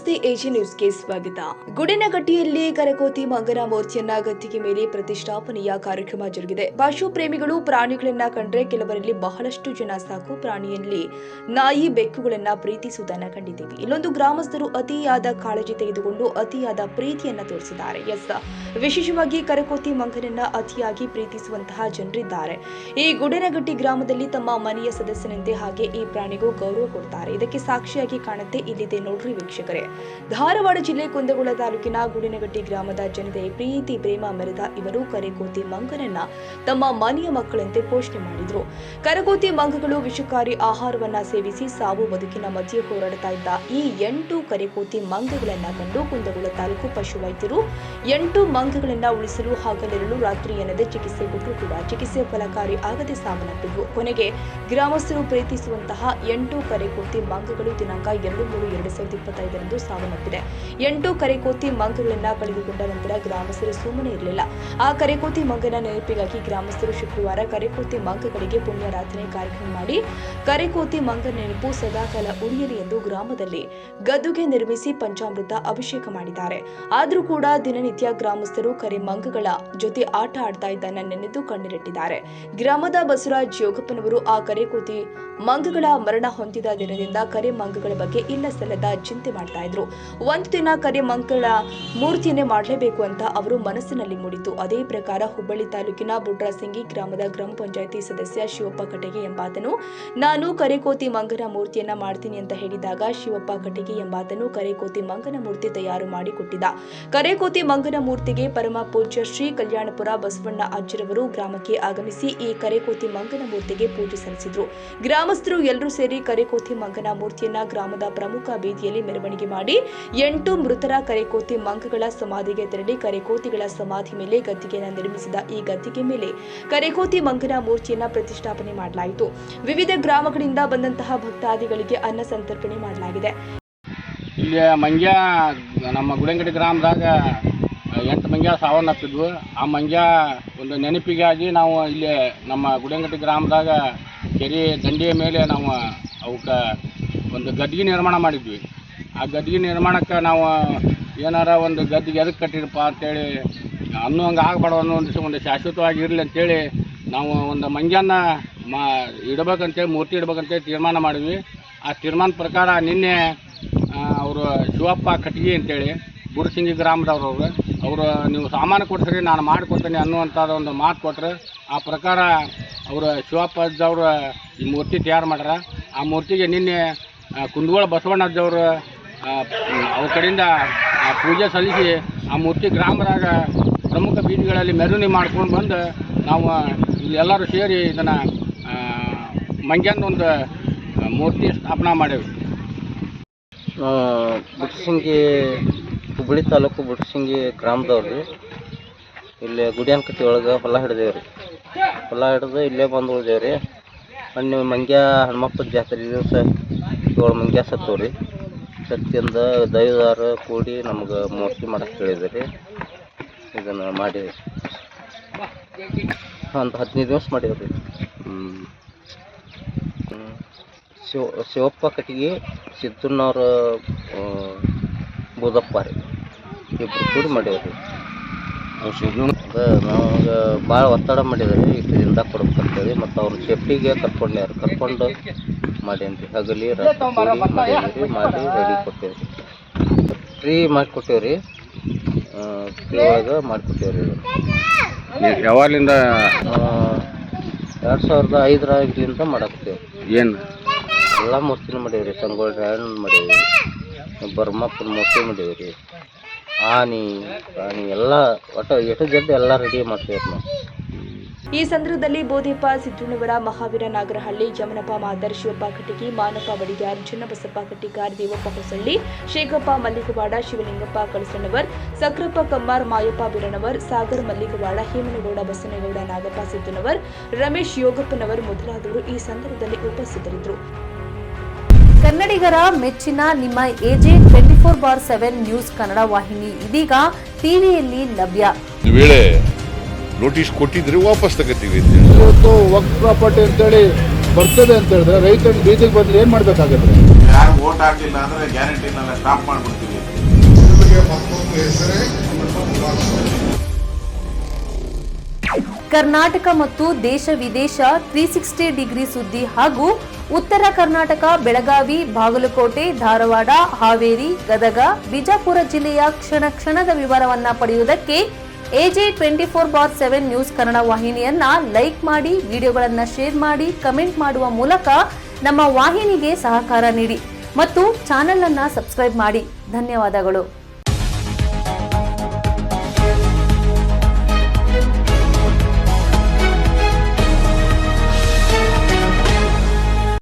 ನಮಸ್ತೆ, ಎಜಿ ನ್ಯೂಸ್ಗೆ ಸ್ವಾಗತ. ಗುಡಿನಗಟ್ಟಿಯಲ್ಲಿ ಕರಕೋತಿ ಮಂಗನ ಮೂರ್ತಿಯನ್ನ ಗದ್ದಿಗೆ ಮೇಲೆ ಪ್ರತಿಷ್ಠಾಪನೆಯ ಕಾರ್ಯಕ್ರಮ ಜರುಗಿದೆ. ಪಶು ಪ್ರೇಮಿಗಳು ಪ್ರಾಣಿಗಳನ್ನ ಕಂಡ್ರೆ ಕೆಲವರಲ್ಲಿ ಬಹಳಷ್ಟು ಜನ ಸಾಕು ಪ್ರಾಣಿಯಲ್ಲಿ ನಾಯಿ ಬೆಕ್ಕುಗಳನ್ನ ಪ್ರೀತಿಸುವುದನ್ನ ಕಂಡಿದ್ದೀವಿ. ಇಲ್ಲೊಂದು ಗ್ರಾಮಸ್ಥರು ಅತಿಯಾದ ಕಾಳಜಿ ತೆಗೆದುಕೊಂಡು ಅತಿಯಾದ ಪ್ರೀತಿಯನ್ನ ತೋರಿಸಿದ್ದಾರೆ. ವಿಶೇಷವಾಗಿ ಕರಕೋತಿ ಮಂಗನನ್ನ ಅತಿಯಾಗಿ ಪ್ರೀತಿಸುವಂತಹ ಜನರಿದ್ದಾರೆ. ಈ ಗುಡಿನಗಟ್ಟಿ ಗ್ರಾಮದಲ್ಲಿ ತಮ್ಮ ಮನೆಯ ಸದಸ್ಯನಂತೆ ಹಾಗೆ ಈ ಪ್ರಾಣಿಗೂ ಗೌರವ ಕೊಡ್ತಾರೆ. ಇದಕ್ಕೆ ಸಾಕ್ಷಿಯಾಗಿ ಕಾಣುತ್ತೆ ಇಲ್ಲಿದೆ ನೋಡ್ರಿ ವೀಕ್ಷಕರೇ. ಧಾರವಾಡ ಜಿಲ್ಲೆ ಕುಂದಗೋಳ ತಾಲೂಕಿನ ಗುಡಿನಗಟ್ಟಿ ಗ್ರಾಮದ ಜನತೆ ಪ್ರೀತಿ ಪ್ರೇಮ ಮೆರೆದ ಇವರು ಕರೆಕೋತಿ ಮಂಗನನ್ನ ತಮ್ಮ ಮನೆಯ ಮಕ್ಕಳಂತೆ ಪೋಷಣೆ ಮಾಡಿದ್ರು. ಕರಕೋತಿ ಮಂಗಗಳು ವಿಷಕಾರಿ ಆಹಾರವನ್ನ ಸೇವಿಸಿ ಸಾವು ಬದುಕಿನ ಮಧ್ಯೆ ಹೋರಾಡ್ತಾ ಇದ್ದ ಈ 8 ಕರೆಕೋತಿ ಮಂಗಗಳನ್ನ ಕಂಡು ಕುಂದಗೋಳ ತಾಲೂಕು ಪಶು ವೈದ್ಯರು 8 ಮಂಗಗಳನ್ನ ಉಳಿಸಲು ಹಗಲಿರುಳು ರಾತ್ರಿ ಎನ್ನದೆ ಚಿಕಿತ್ಸೆ ಕೊಟ್ಟರು ಕೂಡ ಚಿಕಿತ್ಸೆ ಫಲಕಾರಿ ಆಗದೆ ಸಾವನ್ನಪ್ಪಿದ್ವು. ಕೊನೆಗೆ ಗ್ರಾಮಸ್ಥರು ಪ್ರೀತಿಸುವಂತಹ 8 ಕರೆಕೋತಿ ಮಂಗಗಳು ದಿನಾಂಕ 2/3/2025 ಸಾವನ್ನಪ್ಪಿದೆ. 8 ಕರೆಕೋತಿ ಮಂಗಗಳನ್ನ ಕಳೆದುಕೊಂಡ ನಂತರ ಗ್ರಾಮಸ್ಥರು ಸುಮ್ಮನೆ ಇರಲಿಲ್ಲ. ಆ ಕರೆಕೋತಿ ಮಂಗನ ನೆನಪಿಗಾಗಿ ಗ್ರಾಮಸ್ಥರು ಶುಕ್ರವಾರ ಕರೆಕೋತಿ ಮಂಗಗಳಿಗೆ ಪುಣ್ಯಾರಾಧನೆ ಕಾರ್ಯಕ್ರಮ ಮಾಡಿ ಕರೆಕೋತಿ ಮಂಗನ ನೆನಪು ಸದಾಕಾಲ ಉಳಿಯಲಿ ಎಂದು ಗ್ರಾಮದಲ್ಲಿ ಗದ್ದುಗೆ ನಿರ್ಮಿಸಿ ಪಂಚಾಮೃತ ಅಭಿಷೇಕ ಮಾಡಿದ್ದಾರೆ. ಆದರೂ ಕೂಡ ದಿನನಿತ್ಯ ಗ್ರಾಮಸ್ಥರು ಕರೆ ಮಂಗಗಳ ಜೊತೆ ಆಟ ಆಡ್ತಾ ಇದ್ದನ್ನ ನೆನೆದು ಕಣ್ಣೀರಿಟ್ಟಿದ್ದಾರೆ. ಗ್ರಾಮದ ಬಸವರಾಜ್ ಯೋಗಪ್ಪನವರು ಆ ಕರೆಕೋತಿ ಮಂಗಗಳ ಮರಣ ಹೊಂದಿದ ದಿನದಿಂದ ಕರೆ ಮಂಗಗಳ ಬಗ್ಗೆ ಇಲ್ಲ ಸಲ್ಲದ ಚಿಂತೆ ಮಾಡ್ತಾ ಇದ್ರು. ಒಂದು ದಿನ ಕರೆ ಮಂಗಗಳ ಮೂರ್ತಿಯನ್ನೇ ಮಾಡಲೇಬೇಕು ಅಂತ ಅವರು ಮನಸ್ಸಿನಲ್ಲಿ ಮೂಡಿತು. ಅದೇ ಪ್ರಕಾರ ಹುಬ್ಬಳ್ಳಿ ತಾಲೂಕಿನ ಬುಡ್ರಾಸಿಂಗಿ ಗ್ರಾಮದ ಗ್ರಾಮ ಪಂಚಾಯಿತಿ ಸದಸ್ಯ ಶಿವಪ್ಪ ಕಟಗಿ ಎಂಬಾತನು ನಾನು ಕರೆಕೋತಿ ಮಂಗನ ಮೂರ್ತಿಯನ್ನ ಮಾಡ್ತೀನಿ ಅಂತ ಹೇಳಿದಾಗ ಶಿವಪ್ಪ ಕಟಗಿ ಎಂಬಾತನು ಕರೆಕೋತಿ ಮಂಗನ ಮೂರ್ತಿ ತಯಾರು ಮಾಡಿ ಕೊಟ್ಟಿದ್ದ. ಕರೆಕೋತಿ ಮಂಗನ ಮೂರ್ತಿಗೆ ಪರಮ ಪೂಜ್ಯ ಶ್ರೀ ಕಲ್ಯಾಣಪುರ ಬಸವಣ್ಣ ಅಜ್ಜರವರು ಗ್ರಾಮಕ್ಕೆ ಆಗಮಿಸಿ ಈ ಕರೆಕೋತಿ ಮಂಗನ ಮೂರ್ತಿಗೆ ಪೂಜೆ ಸಲ್ಲಿಸಿದ್ರು. ಗ್ರಾಮಸ್ಥರು ಎಲ್ಲರೂ ಸೇರಿ ಕರೆಕೋತಿ ಮಂಗನ ಮೂರ್ತಿಯನ್ನ ಗ್ರಾಮದ ಪ್ರಮುಖ ಬೀದಿಯಲ್ಲಿ ಮೆರವಣಿಗೆ ಮಾಡಿ 8 ಮೃತರ ಕರೆಕೋತಿ ಮಂಗಗಳ ಸಮಾಧಿಗೆ ತೆರಳಿ ಕರೆಕೋತಿಗಳ ಸಮಾಧಿ ಮೇಲೆ ಗದ್ದಿಗೆಯನ್ನು ನಿರ್ಮಿಸಿದ ಈ ಗದ್ದಿಗೆ ಮೇಲೆ ಕರೆಕೋತಿ ಮಂಗನ ಮೂರ್ತಿಯನ್ನ ಪ್ರತಿಷ್ಠಾಪನೆ ಮಾಡಲಾಯಿತು. ವಿವಿಧ ಗ್ರಾಮಗಳಿಂದ ಬಂದಂತಹ ಭಕ್ತಾದಿಗಳಿಗೆ ಅನ್ನ ಸಂತರ್ಪಣೆ ಮಾಡಲಾಗಿದೆ. ಇಲ್ಲಿ ಮಂಗ್ಯ ನಮ್ಮ ಗುಡಿನಗಟ್ಟಿ ಗ್ರಾಮದಾಗ 8 ಮಂಗ್ಯ ಸಾವನ್ನಪ್ಪಿದ್ವು. ಆ ಮಂಗ್ಯ ಒಂದು ನೆನಪಿಗಾಗಿ ನಾವು ಇಲ್ಲಿ ನಮ್ಮ ಗುಡಿನಗಟ್ಟಿ ಗ್ರಾಮದಾಗ ಕೆರೆ ದಂಡೆಯ ಮೇಲೆ ನಾವು ಅವಕ್ಕೆ ಒಂದು ಗದ್ದಿಗೆ ನಿರ್ಮಾಣ ಮಾಡಿದ್ವಿ. ಆ ಗದ್ದಿಗೆ ನಿರ್ಮಾಣಕ್ಕೆ ನಾವು ಏನಾರ ಒಂದು ಗದ್ದಿಗೆ ಎದಕ್ಕೆ ಕಟ್ಟಿರಪ್ಪ ಅಂತೇಳಿ ಅನ್ನೋಂಗೆ ಆಗಬಾರ್ದು ಅನ್ನೋ ಒಂದು ಶಾಶ್ವತವಾಗಿ ಇರಲಿ ಅಂತೇಳಿ ನಾವು ಒಂದು ಮಂಗ್ಯನ ಇಡಬೇಕಂತೇಳಿ ಮೂರ್ತಿ ಇಡ್ಬೇಕಂತೇಳಿ ತೀರ್ಮಾನ ಮಾಡಿದ್ವಿ. ಆ ತೀರ್ಮಾನ ಪ್ರಕಾರ ನಿನ್ನೆ ಅವರು ಶಿವಪ್ಪ ಕಟ್ಗಿ ಅಂತೇಳಿ ಬುಡ್ಸಿಂಗಿ ಗ್ರಾಮದವ್ರು ಅವರು ನೀವು ಸಾಮಾನು ಕೊಡ್ತೀರಿ ನಾನು ಮಾಡಿಕೊಡ್ತೀನಿ ಅನ್ನುವಂಥದ್ದು ಒಂದು ಮಾತು ಕೊಟ್ಟರೆ ಆ ಪ್ರಕಾರ ಅವರು ಶಿವಪ್ಪ ಅಜ್ಜವರು ಈ ಮೂರ್ತಿ ತಯಾರು ಮಾಡ್ಯಾರ. ಆ ಮೂರ್ತಿಗೆ ನಿನ್ನೆ ಕುಂದಗೋಳ ಬಸವಣ್ಣ ಅಜ್ಜವರು ಅವ್ರ ಕಡೆಯಿಂದ ಪೂಜೆ ಸಲ್ಲಿಸಿ ಆ ಮೂರ್ತಿ ಗ್ರಾಮದಾಗ ಪ್ರಮುಖ ಬೀದಿಗಳಲ್ಲಿ ಮೆರವಣಿಗೆ ಮಾಡ್ಕೊಂಡು ಬಂದು ನಾವು ಇಲ್ಲೆಲ್ಲರೂ ಸೇರಿ ಇದನ್ನು ಮಂಗ್ಯನ ಒಂದು ಮೂರ್ತಿ ಸ್ಥಾಪನಾ ಮಾಡೇವಿ. ಬುಡ್ಸಿಂಗಿ ಹುಬ್ಬಳ್ಳಿ ತಾಲೂಕು ಬುಡ್ಸಿಂಗಿ ಗ್ರಾಮದವ್ರಿ ಇಲ್ಲಿ ಗುಡಿಯನಕಟ್ಟಿ ಒಳಗೆ ಹೊಲ ಹಿಡ್ದೇವ್ರಿ. ಹೊಲ ಹಿಡ್ದು ಇಲ್ಲೇ ಬಂದು ಉಳಿದೇವ್ರಿ. ಮೊನ್ನೆ ಮಂಗ್ಯ ಹನುಮಪ್ಪನ ಜಾತ್ರೆ ದಿವಸ 7 ಮಂಗ್ಯ ಸತ್ತವ್ರಿ. ಸತ್ತಿಂದ ದೈವದಾರ ಕೂಡಿ ನಮ್ಗೆ ಮೂರ್ತಿ ಮಾಡಕ್ಕೆ ಹೇಳಿದ್ರಿ. ಇದನ್ನು ಮಾಡೀವಿ ಒಂದು 15 ದಿವಸ ಮಾಡೀವ್ರಿ. ಶಿವಪ್ಪ ಕಟ್ಟಿಗೆ ಸಿದ್ದಣ್ಣವ್ರ ಬೂದಪ್ಪ ರೀ ಇಬ್ಬರು ಕೂಡಿ ಮಾಡೀವ್ರಿ. ನಮಗೆ ಭಾಳ ಒತ್ತಡ ಮಾಡಿದ್ರಿ. ಇಷ್ಟು ದಿನದಾಗ ಕೊಡ್ಬೇಕಂತೇಳಿ ಮತ್ತು ಅವ್ರ ಸೇಫ್ಟಿಗೆ ಕರ್ಕೊಂಡು ಮಾಡೇನ್ರಿ. ಹಗಲಿ ರಾತ್ರಿ ಮಾಡೀವಿ ಮಾಡಿ ರೆಡಿ ಕೊಟ್ಟೇವ್ರಿ. ಫ್ರೀ ಮಾಡಿಕೊಟ್ಟೇವ್ರಿ. ಫ್ರೀ ಒಳಗೆ ಮಾಡಿಕೊಟ್ಟೇವ್ರಿ. ಯಾವಾಗಲಿಂದ 2005 ಮಾಡಾಕ್ತೇವೆ. ಏನು ಎಲ್ಲ ಮೂರ್ತಿನೂ ಮಾಡೀವ್ರಿ. ಸಂಗೊಳ್ಳಿ ರಾಯಣ್ಣ ಮಾಡೀವಿ, ಬರ್ಮಪ್ಪನ ಮೂರ್ತಿ ಮಾಡೀವ್ರಿ, ಆನಿ ಎಲ್ಲ ಒಟ್ಟು ಎಟು ಜಡ್ಡು ಎಲ್ಲ ರೆಡಿ ಮಾಡ್ತೇವೆ ನಾವು. ಈ ಸಂದರ್ಭದಲ್ಲಿ ಬೋಧಿಪ್ಪ ಸಿದ್ದಣ್ಣವರ, ಮಹಾವೀರ ನಾಗರಹಳ್ಳಿ, ಯಮನಪ್ಪ ಮಾದರ್, ಶಿವಪ್ಪ ಕಟ್ಟಿಗಿ, ಮಾನಪ್ಪ ಬಡಿಗಾರ್, ಚನ್ನಬಸಪ್ಪ ಕಟ್ಟಿಗಾರ್, ದೇವಪ್ಪ ಹೊಸಳ್ಳಿ, ಶೇಖಪ್ಪ ಮಲ್ಲಿಗವಾಡ, ಶಿವಲಿಂಗಪ್ಪ ಕಳಸಣ್ಣವರ್, ಸಕ್ರಪ್ಪ ಕಮ್ಮಾರ್, ಮಾಯಪ್ಪ ಬಿರನವರ್, ಸಾಗರ್ ಮಲ್ಲಿಗವಾಡ, ಹೇಮನಗೌಡ ಬಸನಗೌಡ, ನಾಗಪ್ಪ ಸಿದ್ದಣ್ಣವರ್, ರಮೇಶ್ ಯೋಗಪ್ಪನವರ್ ಮೊದಲಾದವರು ಈ ಸಂದರ್ಭದಲ್ಲಿ ಉಪಸ್ಥಿತರಿದ್ದರು. ಕನ್ನಡಿಗರ ಮೆಚ್ಚಿನ ನಿಮ್ಮ ಎಜೆ 24/7 ನ್ಯೂಸ್ ಕನ್ನಡ ವಾಹಿನಿ ಇದೀಗ ಟಿವಿಯಲ್ಲಿ ಲಭ್ಯ. ವೇಳೆ ನೋಟಿಸ್ ಕೊಟ್ಟಿದ್ರೆ ವಾಪಸ್ ತಗೋತೀವಿ. ಇವತ್ತು ವಕ್ಫ್ ಪ್ರಾಪರ್ಟಿ ಅಂತೇಳಿ ಬರ್ತದೆ ಅಂತ ಹೇಳಿದ್ರೆ ರೈತರು ಬೀದಿಗೆ ಬಂದ್ರೆ ಏನ್ ಮಾಡ್ಬೇಕಾಗತ್ತೆ? ಯಾರು ವೋಟ್ ಹಾಕಿಲ್ಲ ಅಂದ್ರೆ ಗ್ಯಾರಂಟಿನೆಲ್ಲ ಸ್ಟಾಪ್ ಮಾಡ್ಬಿಡ್ತೀವಿ. ಕರ್ನಾಟಕ ಮತ್ತು ದೇಶ ವಿದೇಶ 360 ಡಿಗ್ರಿ ಸುದ್ದಿ ಹಾಗೂ ಉತ್ತರ ಕರ್ನಾಟಕ ಬೆಳಗಾವಿ, ಬಾಗಲಕೋಟೆ, ಧಾರವಾಡ, ಹಾವೇರಿ, ಗದಗ, ಬಿಜಾಪುರ ಜಿಲ್ಲೆಯ ಕ್ಷಣ ಕ್ಷಣದ ವಿವರವನ್ನ ಪಡೆಯುವುದಕ್ಕೆ AJ 24/7 ನ್ಯೂಸ್ ಕನ್ನಡ ವಾಹಿನಿಯನ್ನ ಲೈಕ್ ಮಾಡಿ, ವಿಡಿಯೋಗಳನ್ನ ಶೇರ್ ಮಾಡಿ, ಕಮೆಂಟ್ ಮಾಡುವ ಮೂಲಕ ನಮ್ಮ ವಾಹಿನಿಗೆ ಸಹಕಾರ ನೀಡಿ ಮತ್ತು ಚಾನೆಲ್ ಅನ್ನ ಸಬ್ಸ್ಕ್ರೈಬ್ ಮಾಡಿ. ಧನ್ಯವಾದಗಳು.